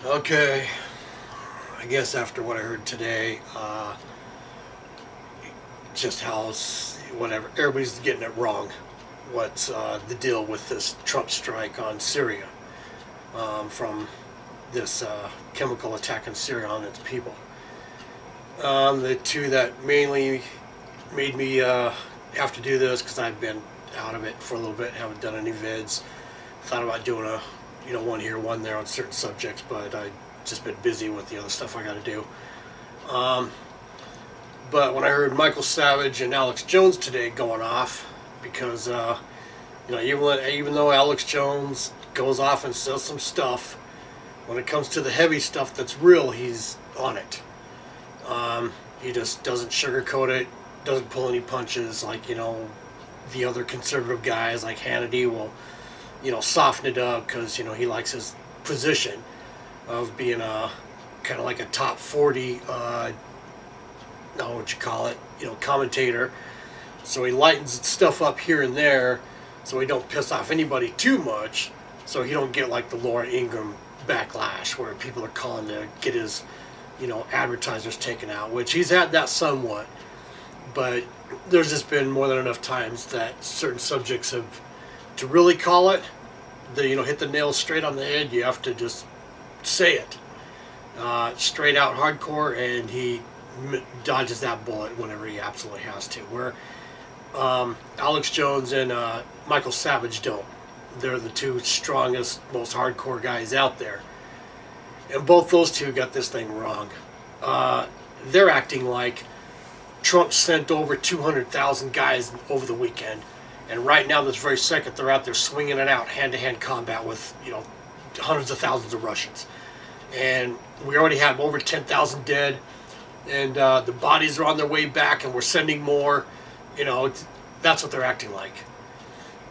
Okay, I guess after what I heard today, just how whatever everybody's getting it wrong. What's the deal with this Trump strike on Syria from this chemical attack in Syria on its people? The two that mainly made me have to do this because I've been out of it for a little bit, haven't done any vids. Thought about doing a one here, one there on certain subjects, but I just been busy with the other stuff I got to do. Um, but when I heard Michael Savage and Alex Jones today going off, because even though Alex Jones goes off and says some stuff, when it comes to the heavy stuff that's real, he's on it. He just doesn't sugarcoat it, doesn't pull any punches like the other conservative guys like Hannity will soften it up because he likes his position of being a kind of like a top 40 commentator. So he lightens stuff up here and there so he don't piss off anybody too much, so he don't get like the Laura Ingraham backlash where people are calling to get his advertisers taken out, which he's had that somewhat, but there's just been more than enough times that certain subjects have to really call it, hit the nail straight on the head. You have to just say it straight out hardcore, and he dodges that bullet whenever he absolutely has to. Where Alex Jones and Michael Savage don't. They're the two strongest, most hardcore guys out there, and both those two got this thing wrong. They're acting like Trump sent over 200,000 guys over the weekend. And right now, this very second, they're out there swinging it out, hand-to-hand combat with, hundreds of thousands of Russians. And we already have over 10,000 dead, and the bodies are on their way back, and we're sending more. That's what they're acting like.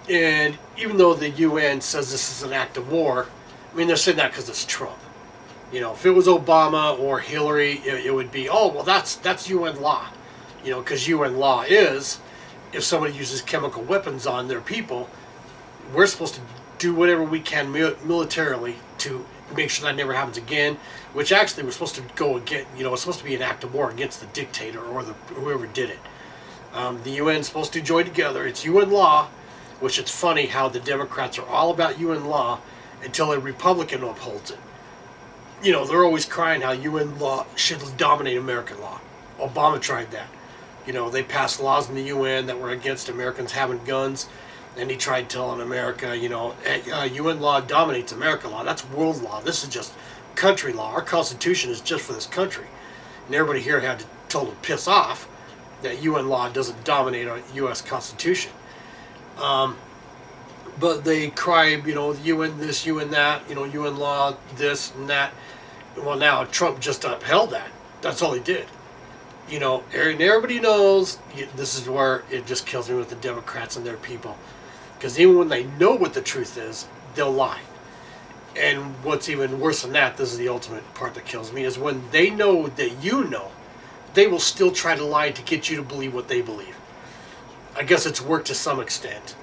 And even though the UN says this is an act of war, I mean, they're saying that because it's Trump. If it was Obama or Hillary, it would be, oh, well, that's UN law. Because UN law is, if somebody uses chemical weapons on their people, we're supposed to do whatever we can militarily to make sure that never happens again, which actually we're supposed to go against, it's supposed to be an act of war against the dictator or whoever did it. The UN is supposed to join together. It's UN law, which it's funny how the Democrats are all about UN law until a Republican upholds it. They're always crying how UN law should dominate American law. Obama tried that. They passed laws in the UN that were against Americans having guns, and he tried telling America, UN law dominates American law. That's world law. This is just country law. Our Constitution is just for this country. And everybody here had to tell them to piss off that UN law doesn't dominate our U.S. Constitution. But they cry, UN this, UN that, UN law this and that. Well, now Trump just upheld that. That's all he did. And everybody knows this is where it just kills me with the Democrats and their people. Because even when they know what the truth is, they'll lie. And what's even worse than that, this is the ultimate part that kills me, is when they know that they will still try to lie to get you to believe what they believe. I guess it's worked to some extent,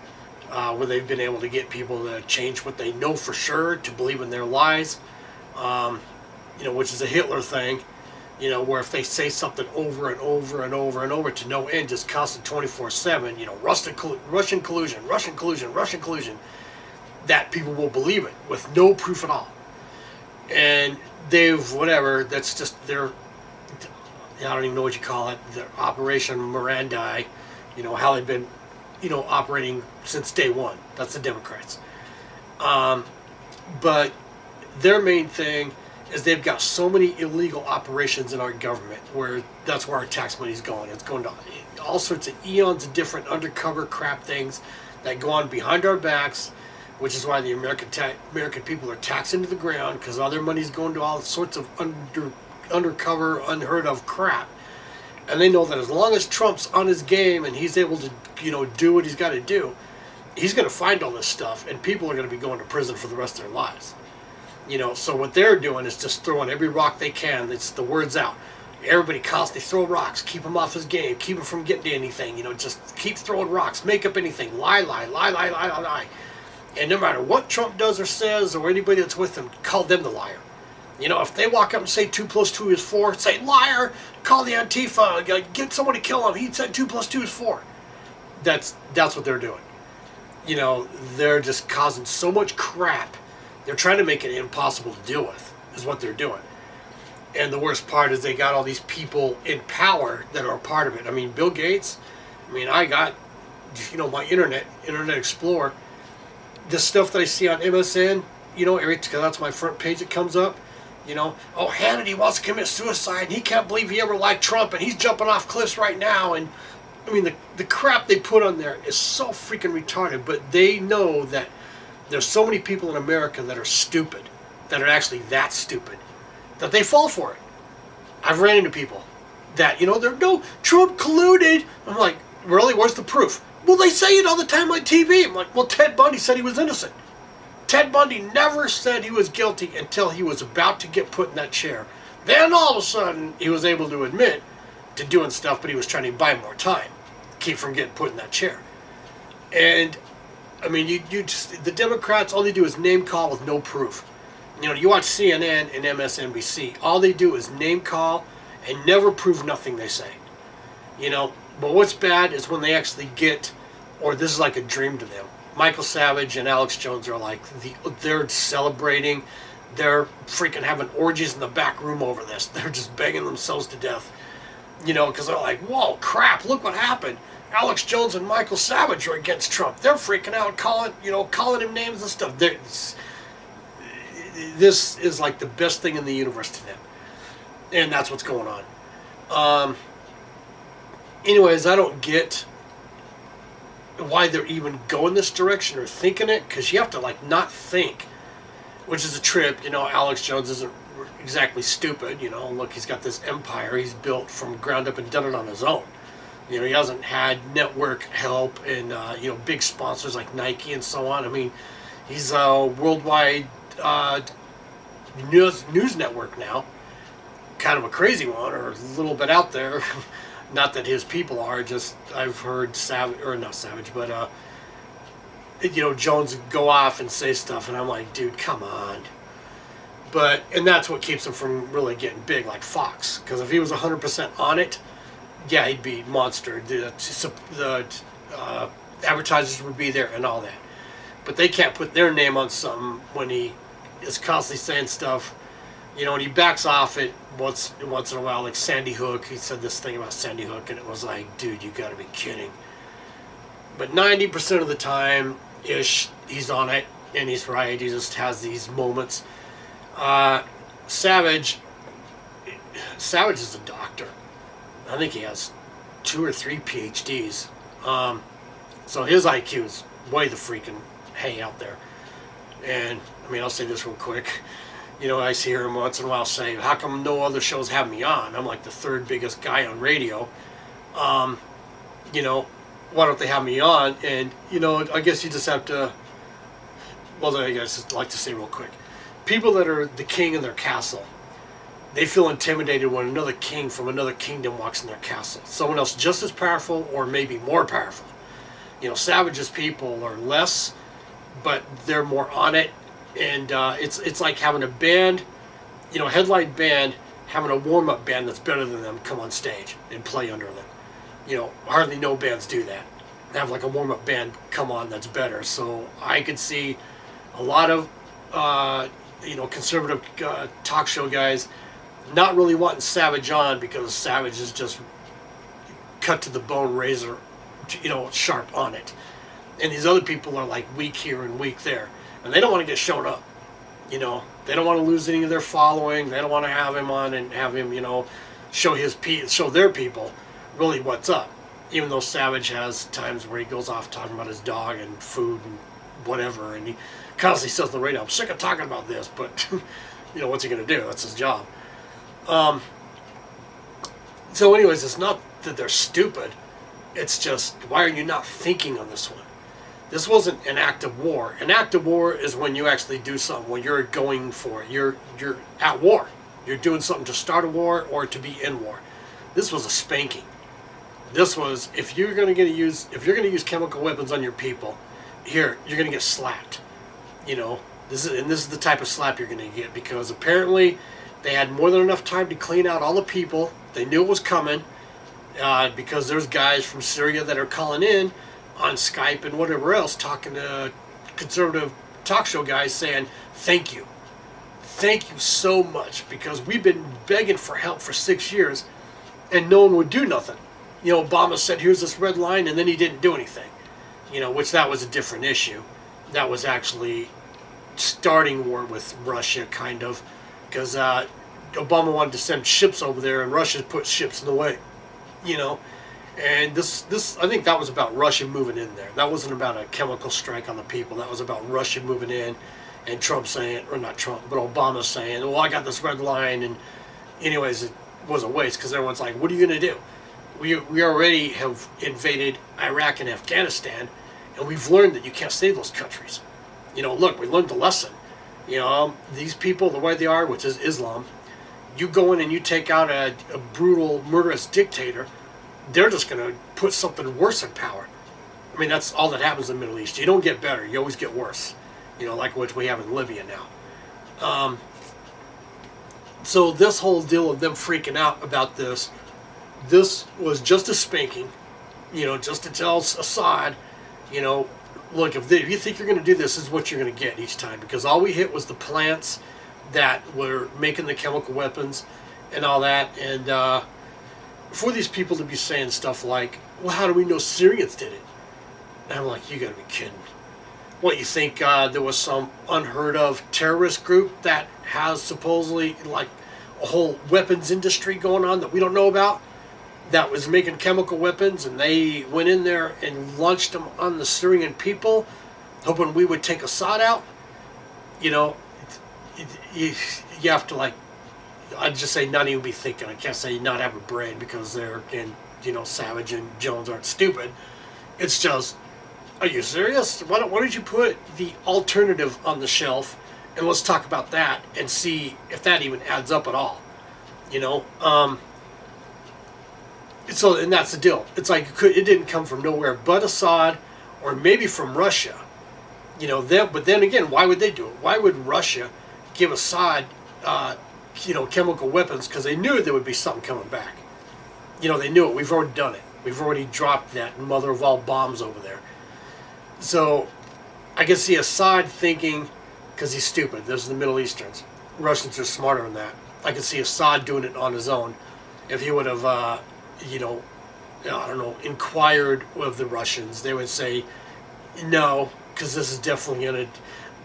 where they've been able to get people to change what they know for sure to believe in their lies, which is a Hitler thing. Where if they say something over and over and over and over to no end, just constant 24/7, Russian collusion, that people will believe it with no proof at all. And that's just their, I don't even know what you call it, their Operation Mirandi, how they've been, operating since day one. That's the Democrats. But their main thing is they've got so many illegal operations in our government where that's where our tax money is going. It's going to all sorts of eons of different undercover crap things that go on behind our backs, which is why the American people are taxed into the ground, because all their money is going to all sorts of undercover, unheard of crap. And they know that as long as Trump's on his game and he's able to, do what he's got to do, he's going to find all this stuff, and people are going to be going to prison for the rest of their lives. So what they're doing is just throwing every rock they can. It's the word's out. Everybody constantly throw rocks, keep him off his game, keep him from getting to anything. Just keep throwing rocks, make up anything, lie. And no matter what Trump does or says, or anybody that's with him, call them the liar. You know, if they walk up and say 2 plus 2 is 4, say liar, call the Antifa, get someone to kill him. He said 2 plus 2 is 4. That's what they're doing. You know, they're just causing so much crap. They're trying to make it impossible to deal with, is what they're doing. And the worst part is they got all these people in power that are a part of it. I mean, Bill Gates, I mean, I got, you know, my Internet Explorer. This stuff that I see on MSN, you know, because that's my front page that comes up. You know, oh, Hannity wants to commit suicide, and he can't believe he ever liked Trump, and he's jumping off cliffs right now. And I mean, the crap they put on there is so freaking retarded. But they know that there's so many people in America that are stupid, that are actually that stupid, that they fall for it. I've ran into people that, you know, they're, no, Trump colluded. I'm like, really? Where's the proof? Well, they say it all the time on TV. I'm like, well, Ted Bundy said he was innocent. Ted Bundy never said he was guilty until he was about to get put in that chair. Then all of a sudden, he was able to admit to doing stuff, but he was trying to buy more time, keep from getting put in that chair. And I mean, you just, the Democrats, all they do is name call with no proof. You know, you watch CNN and MSNBC, all they do is name call and never prove nothing they say. You know, but what's bad is when they actually get, or this is like a dream to them. Michael Savage and Alex Jones are like, they're celebrating, they're freaking having orgies in the back room over this. They're just banging themselves to death. You know, because they're like, whoa, crap, look what happened. Alex Jones and Michael Savage are against Trump. They're freaking out, calling him names and stuff. This is like the best thing in the universe to them. And that's what's going on. Anyways, I don't get why they're even going this direction or thinking it, because you have to like not think, which is a trip. You know, Alex Jones isn't exactly stupid. You know, look, he's got this empire he's built from ground up and done it on his own. You know, he hasn't had network help and you know, big sponsors like Nike and so on. I mean, he's a worldwide news network now, kind of a crazy one, or a little bit out there. Not that his people are, just I've heard you know, Jones go off and say stuff, and I'm like, dude, come on. But, and that's what keeps him from really getting big like Fox, because if he was 100% on it, yeah, he'd be monster. The advertisers would be there and all that. But they can't put their name on something when he is constantly saying stuff. You know, and he backs off it once in a while, like Sandy Hook. He said this thing about Sandy Hook, and it was like, dude, you gotta be kidding. But 90% of the time, he's on it, and he's right. He just has these moments. Savage is a doctor. I think he has 2 or 3 PhDs. So his IQ is way the freaking hay out there. And, I mean, I'll say this real quick. You know, I hear him once in a while say, how come no other shows have me on? I'm like the 3rd biggest guy on radio. You know, why don't they have me on? And, you know, I guess you just have to, well, I guess I'd like to say real quick. People that are the king in their castle, they feel intimidated when another king from another kingdom walks in their castle. Someone else just as powerful or maybe more powerful. You know, Savage's people are less, but they're more on it. And it's like having a band, you know, a headline band, having a warm-up band that's better than them come on stage and play under them. You know, hardly no bands do that. They have like a warm-up band come on that's better. So I could see a lot of, you know, conservative talk show guys not really wanting Savage on because Savage is just cut to the bone, razor, you know, sharp on it. And these other people are like weak here and weak there. And they don't want to get shown up, you know. They don't want to lose any of their following. They don't want to have him on and have him, you know, show their people really what's up. Even though Savage has times where he goes off talking about his dog and food and whatever, and he constantly says on the radio, I'm sick of talking about this, but, you know, what's he going to do? That's his job. So anyways, it's not that they're stupid. It's just, why are you not thinking on this one? This wasn't an act of war. An act of war is when you actually do something, when you're going for it. You're at war. You're doing something to start a war or to be in war. This was a spanking. This was, if you're going to use chemical weapons on your people, here, you're going to get slapped. You know, This is the type of slap you're going to get, because apparently they had more than enough time to clean out all the people. They knew it was coming, because there's guys from Syria that are calling in on Skype and whatever else, talking to conservative talk show guys saying, thank you so much, because we've been begging for help for 6 years and no one would do nothing. Obama said, here's this red line, and then he didn't do anything, which that was a different issue. That was actually starting war with Russia, kind of, because Obama wanted to send ships over there and Russia put ships in the way, and this I think that was about Russia moving in there. That wasn't about a chemical strike on the people. That was about Russia moving in, and Trump saying, or not Trump, but Obama saying, well, I got this red line. And anyways, it was a waste, because everyone's like, what are you going to do? We already have invaded Iraq and Afghanistan, and we've learned that you can't save those countries. Look, we learned the lesson. These people, the way they are, which is Islam, you go in and you take out a brutal, murderous dictator, they're just going to put something worse in power. I mean, that's all that happens in the Middle East. You don't get better, you always get worse. Like what we have in Libya now. So this whole deal of them freaking out about this was just a spanking, just to tell Assad, look, if you think you're going to do this, this is what you're going to get each time. Because all we hit was the plants that were making the chemical weapons and all that. And for these people to be saying stuff like, well, how do we know Syrians did it? And I'm like, you got to be kidding. What, you think there was some unheard of terrorist group that has supposedly like a whole weapons industry going on that we don't know about, that was making chemical weapons, and they went in there and launched them on the Syrian people, hoping we would take Assad out? You have to, like, I'd just say not even be thinking. I can't say not have a brain, because they're, and Savage and Jones aren't stupid. It's just, are you serious? Why don't you put the alternative on the shelf, and let's talk about that and see if that even adds up at all. So, and that's the deal. It's like it didn't come from nowhere but Assad, or maybe from Russia. But then again, why would they do it? Why would Russia give Assad, chemical weapons? Because they knew there would be something coming back. They knew it. We've already done it. We've already dropped that mother of all bombs over there. So I can see Assad thinking, because he's stupid, those are the Middle Easterns. Russians are smarter than that. I can see Assad doing it on his own. If he would have, I don't know, inquired with the Russians, they would say, no, because this is definitely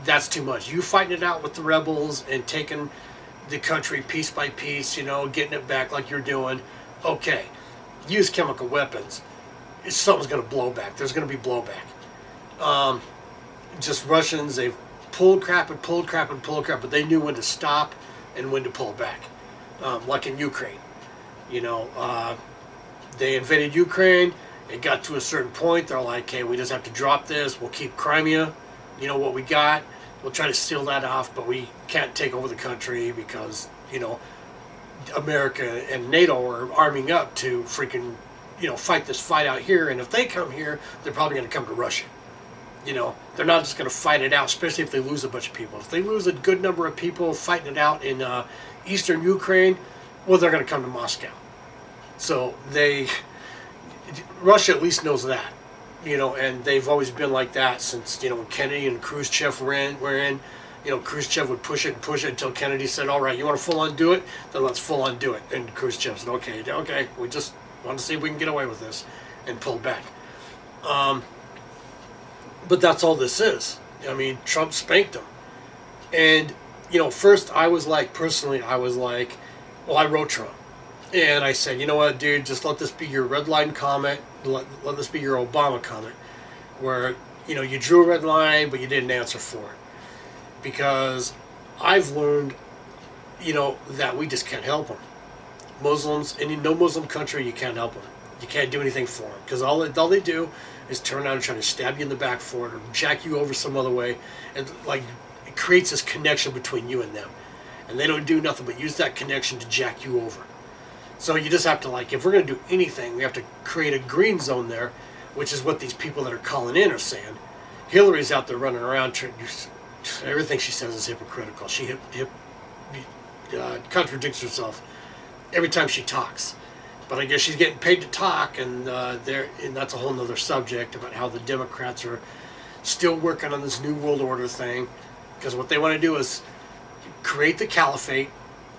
that's too much. You fighting it out with the rebels and taking the country piece by piece, getting it back like you're doing, okay. Use chemical weapons. Something's going to blow back. There's going to be blowback. Just Russians, they've pulled crap, but they knew when to stop and when to pull back. Like in Ukraine. They invaded Ukraine. It got to a certain point. They're like, hey, we just have to drop this. We'll keep Crimea. What we got. We'll try to seal that off, but we can't take over the country because, America and NATO are arming up to freaking, fight this fight out here. And if they come here, they're probably going to come to Russia. They're not just going to fight it out, especially if they lose a bunch of people. If they lose a good number of people fighting it out in eastern Ukraine, well, they're going to come to Moscow. So Russia at least knows that, and they've always been like that since, when Kennedy and Khrushchev were in, Khrushchev would push it until Kennedy said, all right, you want to full on do it? Then let's full on do it. And Khrushchev said, okay, we just want to see if we can get away with this, and pulled back. But that's all this is. I mean, Trump spanked him. And, first I was like, well, I wrote Trump. And I said, you know what, dude, just let this be your red line comment. Let this be your Obama comment. Where, you drew a red line, but you didn't answer for it. Because I've learned, that we just can't help them. Muslims, in no Muslim country, you can't help them. You can't do anything for them. Because all they do is turn around and try to stab you in the back for it, or jack you over some other way. And, it creates this connection between you and them. And they don't do nothing but use that connection to jack you over. So you just have to, if we're going to do anything, we have to create a green zone there, which is what these people that are calling in are saying. Hillary's out there running around everything she says is hypocritical. She contradicts herself every time she talks. But I guess she's getting paid to talk, and that's a whole nother subject about how the Democrats are still working on this New World Order thing, because what they want to do is create the caliphate,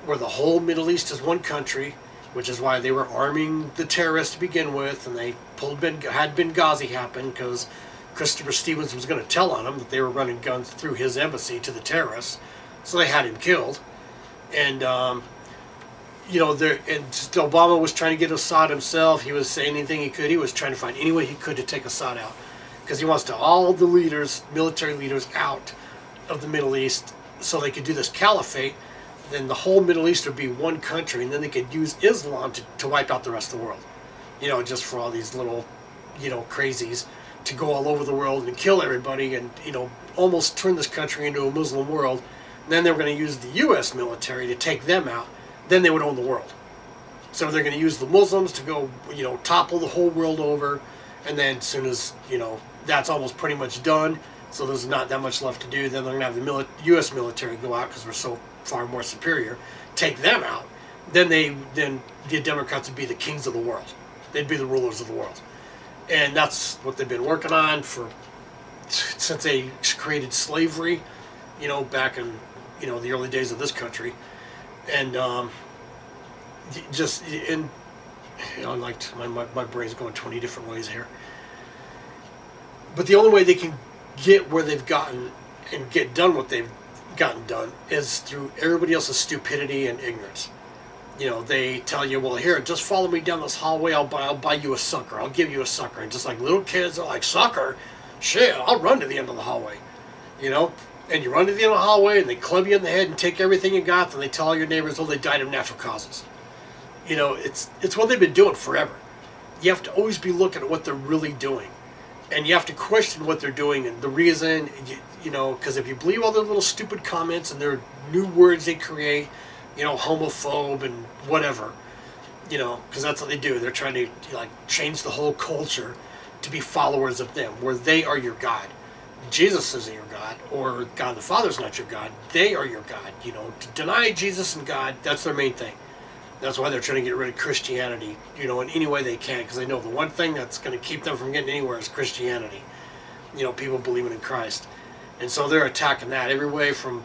where the whole Middle East is one country, which is why they were arming the terrorists to begin with, and they had Benghazi happen because Christopher Stevens was going to tell on them that they were running guns through his embassy to the terrorists, so they had him killed. And Obama was trying to get Assad himself. He was saying anything he could. He was trying to find any way he could to take Assad out, because he wants to all the leaders, military leaders, out of the Middle East so they could do this caliphate. Then the whole Middle East would be one country, and then they could use Islam to wipe out the rest of the world. Just for all these little, crazies to go all over the world and kill everybody and, almost turn this country into a Muslim world. And then they were going to use the U.S. military to take them out. Then they would own the world. So they're going to use the Muslims to go, topple the whole world over. And then as soon as, that's almost pretty much done, so there's not that much left to do, then they're going to have the U.S. military go out because we're so far more superior, take them out. Then the Democrats would be the kings of the world. They'd be the rulers of the world. And that's what they've been working on since they created slavery, back in, the early days of this country. And my brain's going 20 different ways here. But the only way they can get where they've gotten and get done what they've gotten done is through everybody else's stupidity and ignorance. They tell you, well, here, just follow me down this hallway, I'll buy you a sucker, I'll give you a sucker. And just like little kids are like, sucker? Shit, I'll run to the end of the hallway. And you run to the end of the hallway and they club you in the head and take everything you got, and they tell all your neighbors, oh, they died of natural causes. It's what they've been doing forever. You have to always be looking at what they're really doing. And you have to question what they're doing and the reason, because if you believe all their little stupid comments and their new words they create, homophobe and whatever, because that's what they do. They're trying to change the whole culture to be followers of them, where they are your God. Jesus isn't your God, or God the Father's not your God. They are your God. To deny Jesus and God, that's their main thing. That's why they're trying to get rid of Christianity, in any way they can, because they know the one thing that's going to keep them from getting anywhere is Christianity. People believing in Christ. And so they're attacking that every way from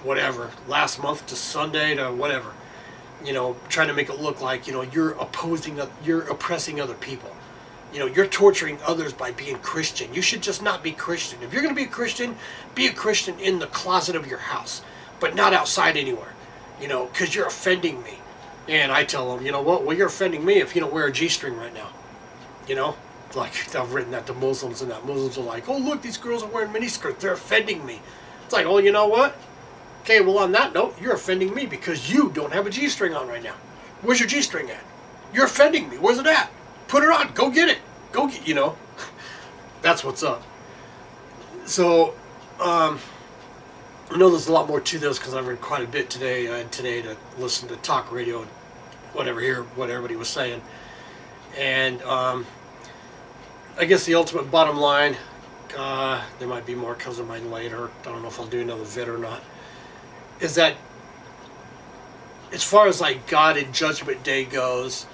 whatever, last month to Sunday to whatever. Trying to make it look like, you're oppressing other people. You're torturing others by being Christian. You should just not be Christian. If you're going to be a Christian in the closet of your house, but not outside anywhere, because you're offending me. And I tell them, what? Well, you're offending me if you don't wear a G-string right now. Like I've written that to Muslims, and that Muslims are like, oh, look, these girls are wearing miniskirts. They're offending me. It's like, oh, you know what? Okay, well, on that note, you're offending me because you don't have a G-string on right now. Where's your G-string at? You're offending me. Where's it at? Put it on. Go get it. Go get, That's what's up. So, I know there's a lot more to this because I've read quite a bit today. I had today to listen to talk radio and hear what everybody was saying. And I guess the ultimate bottom line, there might be more comes to mind later. I don't know if I'll do another vid or not. Is that as far as God and Judgment Day goes,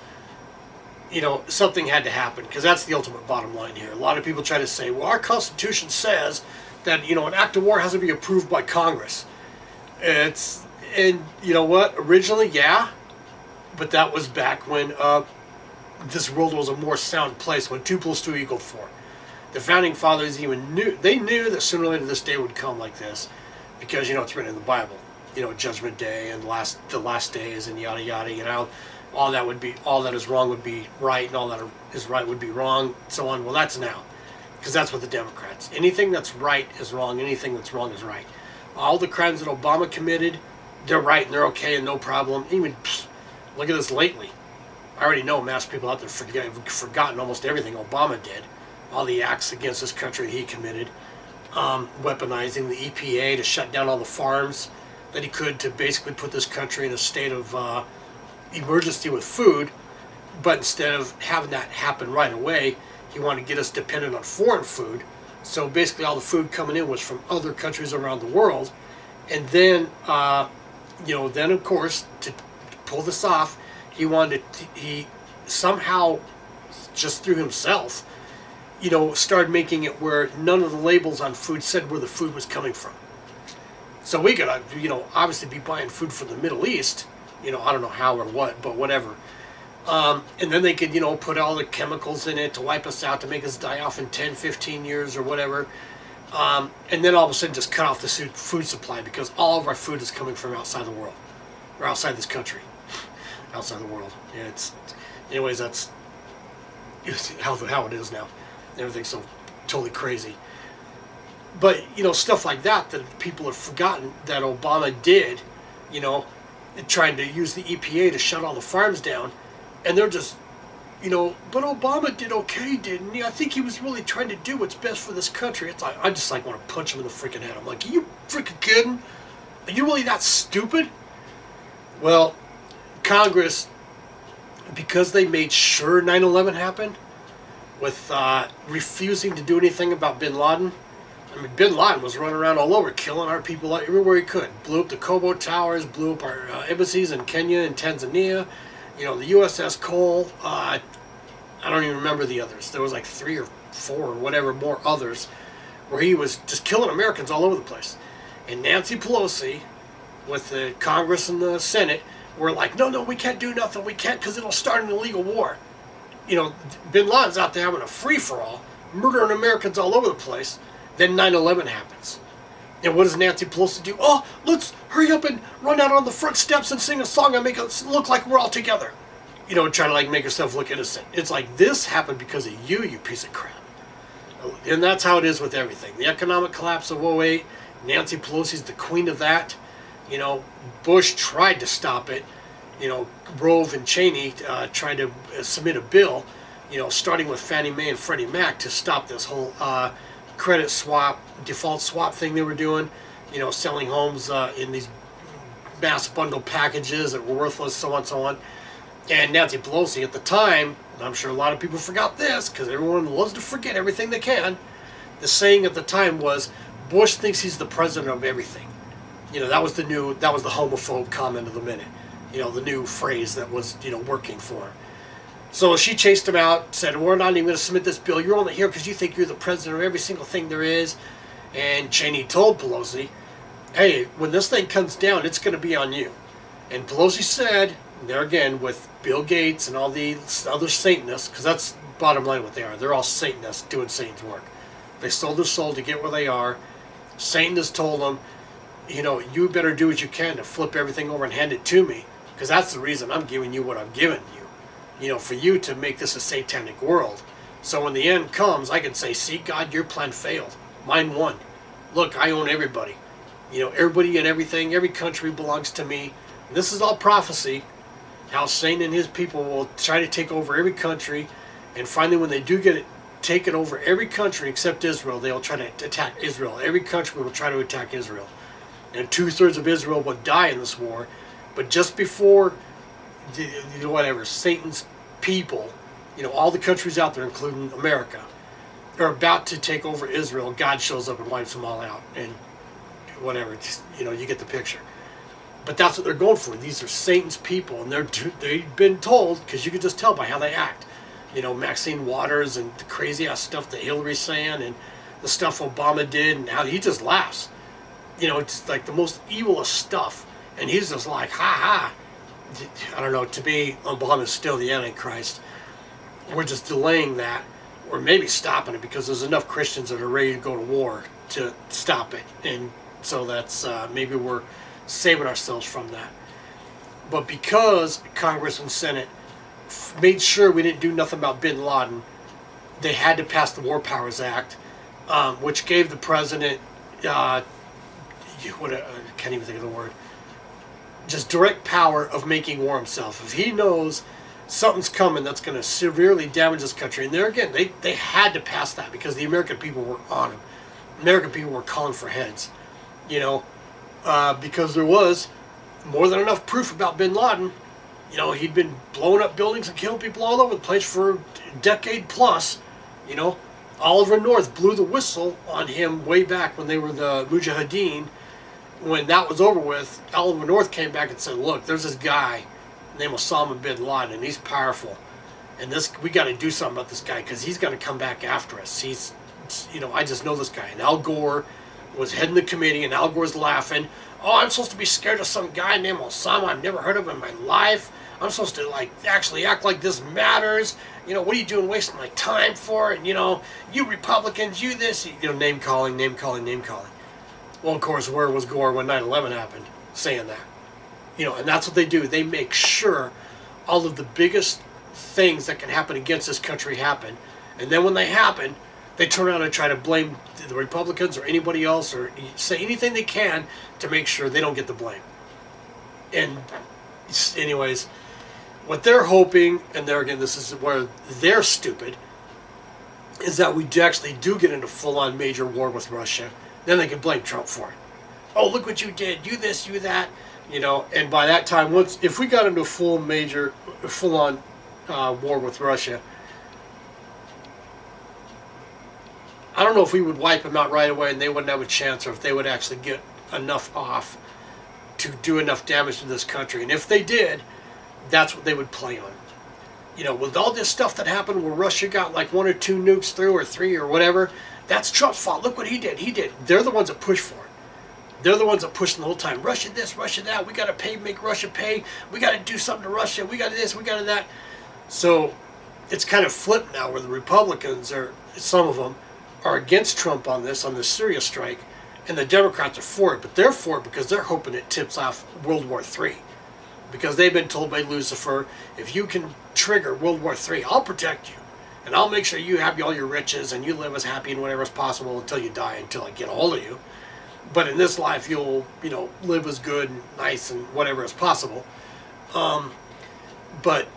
something had to happen, because that's the ultimate bottom line here. A lot of people try to say, well, our Constitution says that, an act of war has to be approved by Congress. And you know what? Originally, yeah, but that was back when this world was a more sound place, when 2 + 2 = 4. The Founding Fathers knew that sooner or later this day would come like this, because, it's written in the Bible, Judgment Day and the last days and yada yada, all that is wrong would be right, and all that is right would be wrong, so on. Well, that's now, because that's what the Democrats. Anything that's right is wrong. Anything that's wrong is right. All the crimes that Obama committed, they're right and they're okay and no problem. Even look at this lately. I already know mass people out there have forgotten almost everything Obama did. All the acts against this country he committed, weaponizing the EPA to shut down all the farms that he could to basically put this country in a state of emergency with food. But instead of having that happen right away, he wanted to get us dependent on foreign food, So basically all the food coming in was from other countries around the world. And then, then of course, to pull this off, he somehow, just through himself, started making it where none of the labels on food said where the food was coming from. So we could, obviously be buying food from the Middle East, I don't know how or what, but whatever. And then they could, put all the chemicals in it to wipe us out, to make us die off in 10, 15 years or whatever. And then all of a sudden just cut off the food supply because all of our food is coming from outside the world, or outside this country, outside the world. Yeah, anyways, that's how it is now. Everything's so totally crazy. But, stuff like that people have forgotten that Obama did, trying to use the EPA to shut all the farms down. And they're just, but Obama did okay, didn't he? I think he was really trying to do what's best for this country. It's like, I just want to punch him in the freaking head. I'm like, are you freaking kidding? Are you really that stupid? Well, Congress, because they made sure 9/11 happened, with refusing to do anything about bin Laden. I mean, bin Laden was running around all over, killing our people everywhere he could. Blew up the Kobo Towers, blew up our embassies in Kenya and Tanzania. The USS Cole. I don't even remember the others. There was like 3 or 4 or whatever more others, where he was just killing Americans all over the place. And Nancy Pelosi, with the Congress and the Senate, were like, no, we can't do nothing. We can't, because it'll start an illegal war. Bin Laden's out there having a free-for-all, murdering Americans all over the place. Then 9/11 happens. And what does Nancy Pelosi do? Oh, let's hurry up and run out on the front steps and sing a song and make it look like we're all together. Try to make herself look innocent. It's like, this happened because of you piece of crap. And that's how it is with everything. The economic collapse of '08, Nancy Pelosi's the queen of that. Bush tried to stop it. Rove and Cheney tried to submit a bill, starting with Fannie Mae and Freddie Mac, to stop this whole credit swap, default swap thing they were doing, selling homes in these mass bundle packages that were worthless, so on. And Nancy Pelosi at the time, and I'm sure a lot of people forgot this, because everyone loves to forget everything they can, the saying at the time was, Bush thinks he's the president of everything. That was the homophobe comment of the minute. The new phrase that was, working for him. So she chased him out, said, we're not even going to submit this bill. You're only here because you think you're the president of every single thing there is. And Cheney told Pelosi, hey, when this thing comes down, it's going to be on you. And Pelosi said, there again, with Bill Gates and all the other Satanists, because that's bottom line what they are. They're all Satanists doing Satan's work. They sold their soul to get where they are. Satan has told them, you better do what you can to flip everything over and hand it to me, because that's the reason I'm giving you what I've given you. For you to make this a satanic world. So when the end comes, I can say, see, God, your plan failed. Mine won. Look, I own everybody. Everybody and everything, every country belongs to me. And this is all prophecy, how Satan and his people will try to take over every country. And finally, when they do get it taken over every country except Israel, they'll try to attack Israel. Every country will try to attack Israel. And 2/3 of Israel will die in this war. But just before Satan's people, all the countries out there, including America, are about to take over Israel, God shows up and wipes them all out, and whatever, you get the picture. But that's what they're going for. These are Satan's people, and they've been told, because you can just tell by how they act. Maxine Waters and the crazy ass stuff that Hillary's saying, and the stuff Obama did, and how he just laughs. It's like the most evilest stuff, and he's just like, ha ha. I don't know, to me, Obama's still the Antichrist. We're just delaying that, or maybe stopping it, because there's enough Christians that are ready to go to war to stop it. And so that's, maybe we're saving ourselves from that. But because Congress and Senate made sure we didn't do nothing about bin Laden, they had to pass the War Powers Act, which gave the president, I can't even think of the word, just direct power of making war himself. If he knows something's coming that's going to severely damage this country, and there again, they had to pass that because the American people were on him. American people were calling for heads, because there was more than enough proof about bin Laden. He'd been blowing up buildings and killing people all over the place for a decade plus. Oliver North blew the whistle on him way back when they were the Mujahideen. When that was over with, Oliver North came back and said, look, there's this guy named Osama bin Laden, and he's powerful. And we got to do something about this guy because he's going to come back after us. I just know this guy. And Al Gore was heading the committee, and Al Gore's laughing. Oh, I'm supposed to be scared of some guy named Osama I've never heard of in my life. I'm supposed to actually act like this matters. What are you doing wasting my time for? And you Republicans, you this, name calling. Well, of course, where was Gore when 9/11 happened, saying that? And that's what they do. They make sure all of the biggest things that can happen against this country happen. And then when they happen, they turn around and try to blame the Republicans or anybody else or say anything they can to make sure they don't get the blame. And anyways, what they're hoping, and there again, this is where they're stupid, is that we actually do get into full-on major war with Russia. Then they can blame Trump for it. Oh, look what you did. You this, you that. And by that time, if we got into a full-on war with Russia, I don't know if we would wipe them out right away and they wouldn't have a chance, or if they would actually get enough off to do enough damage to this country. And if they did, that's what they would play on. With all this stuff that happened where Russia got like 1 or 2 nukes through, or 3 or whatever, that's Trump's fault. Look what he did. They're the ones that push for it. They're the ones that push the whole time. Russia this, Russia that. We got to make Russia pay. We got to do something to Russia. We got to this, we got to that. So it's kind of flipped now where the Republicans, or some of them, are against Trump on this Syria strike, and the Democrats are for it. But they're for it because they're hoping it tips off World War III. Because they've been told by Lucifer, if you can trigger World War III, I'll protect you. And I'll make sure you have all your riches and you live as happy and whatever as possible until you die, until I get a hold of you. But in this life, you'll, live as good and nice and whatever as possible. But,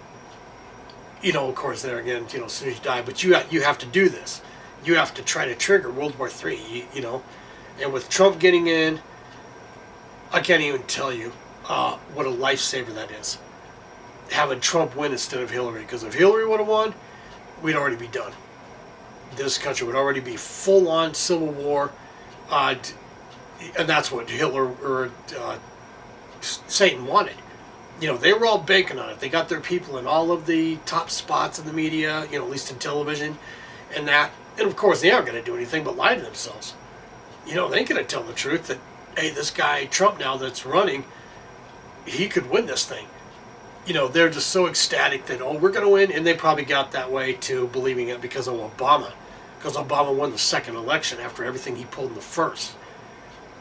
of course, there again, as soon as you die, but you have to do this. You have to try to trigger World War III, And with Trump getting in, I can't even tell you what a lifesaver that is. Having Trump win instead of Hillary. Because if Hillary would have won, we'd already be done. This country would already be full-on civil war. And that's what Hitler or Satan wanted. They were all banking on it. They got their people in all of the top spots in the media, at least in television and that. And of course, they aren't going to do anything but lie to themselves. They ain't going to tell the truth that, hey, this guy Trump now that's running, he could win this thing. They're just so ecstatic that, we're going to win. And they probably got that way to believing it because of Obama. Because Obama won the second election after everything he pulled in the first.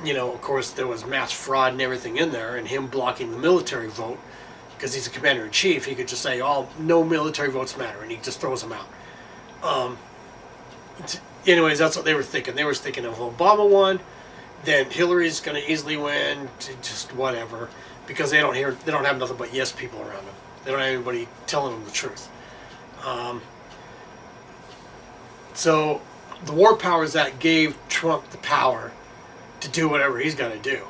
Of course, there was mass fraud and everything in there, and him blocking the military vote, because he's a commander-in-chief. He could just say, no military votes matter, and he just throws them out. Anyways, that's what they were thinking. They were thinking if Obama won, then Hillary's going to easily win, just whatever, because they don't have nothing but yes people around them. They don't have anybody telling them the truth. So the war powers that gave Trump the power to do whatever he's got to do.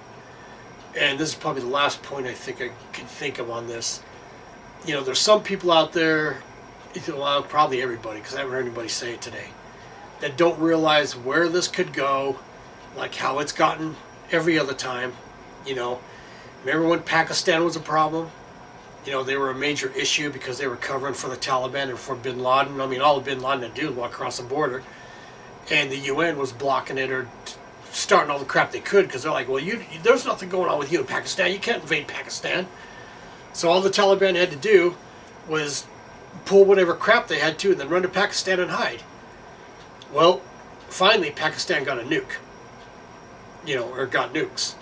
And this is probably the last point I think I can think of on this. There's some people out there, well, probably everybody, because I haven't heard anybody say it today, that don't realize where this could go, like how it's gotten every other time. Remember when Pakistan was a problem? They were a major issue because they were covering for the Taliban and for bin Laden. All bin Laden had to do was walk across the border. And the UN was blocking it or starting all the crap they could because they're like, well, there's nothing going on with you in Pakistan. You can't invade Pakistan. So all the Taliban had to do was pull whatever crap they had to and then run to Pakistan and hide. Well, finally, Pakistan got a nuke. Or got nukes.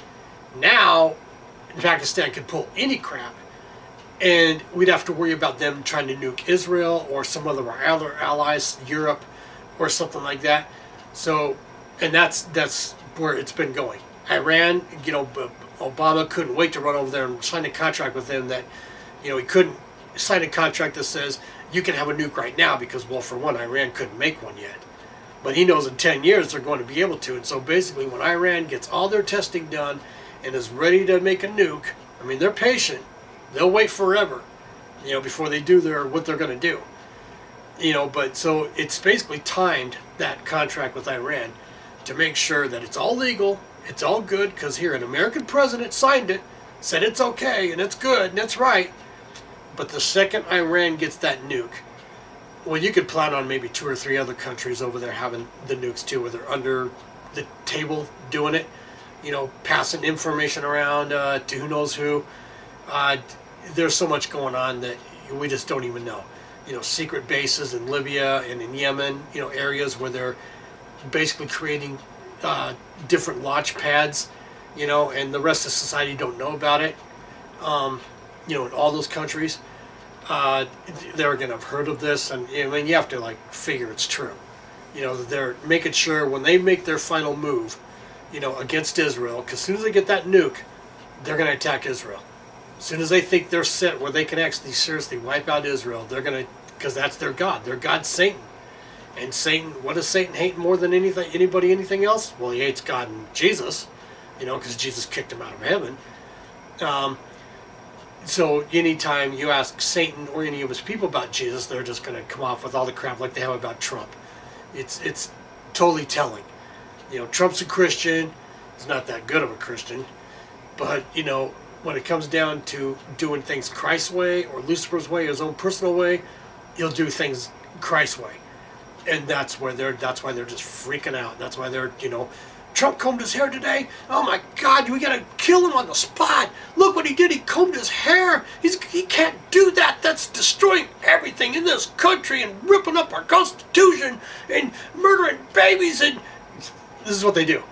Now, Pakistan could pull any crap, and we'd have to worry about them trying to nuke Israel or some other other allies, Europe, or something like that. So, and that's where it's been going. Iran, Obama couldn't wait to run over there and sign a contract with them that, he couldn't sign a contract that says you can have a nuke right now because, well, for one, Iran couldn't make one yet. But he knows in 10 years they're going to be able to. And so basically when Iran gets all their testing done and is ready to make a nuke, they're patient. They'll wait forever, before they do what they're going to do. But so it's basically timed that contract with Iran to make sure that it's all legal, it's all good, because here an American president signed it, said it's okay and it's good and it's right. But the second Iran gets that nuke, well, you could plan on maybe 2 or 3 other countries over there having the nukes too, where they're under the table doing it, passing information around to who knows who. There's so much going on that we just don't even know. Secret bases in Libya and in Yemen, areas where they're basically creating different launch pads, and the rest of society don't know about it. In all those countries, they're going to have heard of this, and you have to figure it's true. They're making sure when they make their final move, against Israel, because as soon as they get that nuke, they're going to attack Israel. As soon as they think they're set where they can actually seriously wipe out Israel, they're going to, because that's their God. Their God's Satan. And Satan, what does Satan hate more than anything else? Well, he hates God and Jesus, because Jesus kicked him out of heaven. So anytime you ask Satan or any of his people about Jesus, they're just going to come off with all the crap like they have about Trump. It's totally telling. Trump's a Christian. He's not that good of a Christian. But, when it comes down to doing things Christ's way or Lucifer's way, his own personal way, he'll do things Christ's way. And that's why they're just freaking out. That's why they're, Trump combed his hair today. Oh my God, we gotta kill him on the spot. Look what he did. He combed his hair. He can't do that. That's destroying everything in this country and ripping up our Constitution and murdering babies. And this is what they do.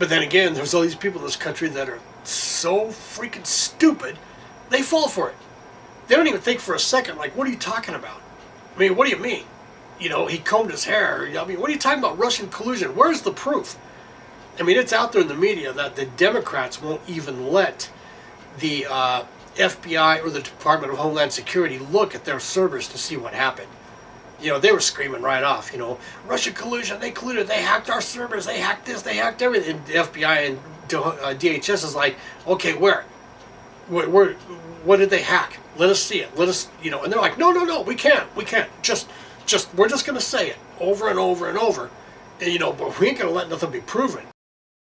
But then again, there's all these people in this country that are so freaking stupid, they fall for it. They don't even think for a second, what are you talking about? I mean, what do you mean? He combed his hair. I mean, what are you talking about, Russian collusion? Where's the proof? I mean, it's out there in the media that the Democrats won't even let the FBI or the Department of Homeland Security look at their servers to see what happened. They were screaming right off, Russian collusion, they colluded, they hacked our servers, they hacked this, they hacked everything. And the FBI and DHS is like, okay, where? What did they hack? Let us see it. Let us, and they're like, no, we can't. We're just going to say it over and over and over. And, but we ain't going to let nothing be proven.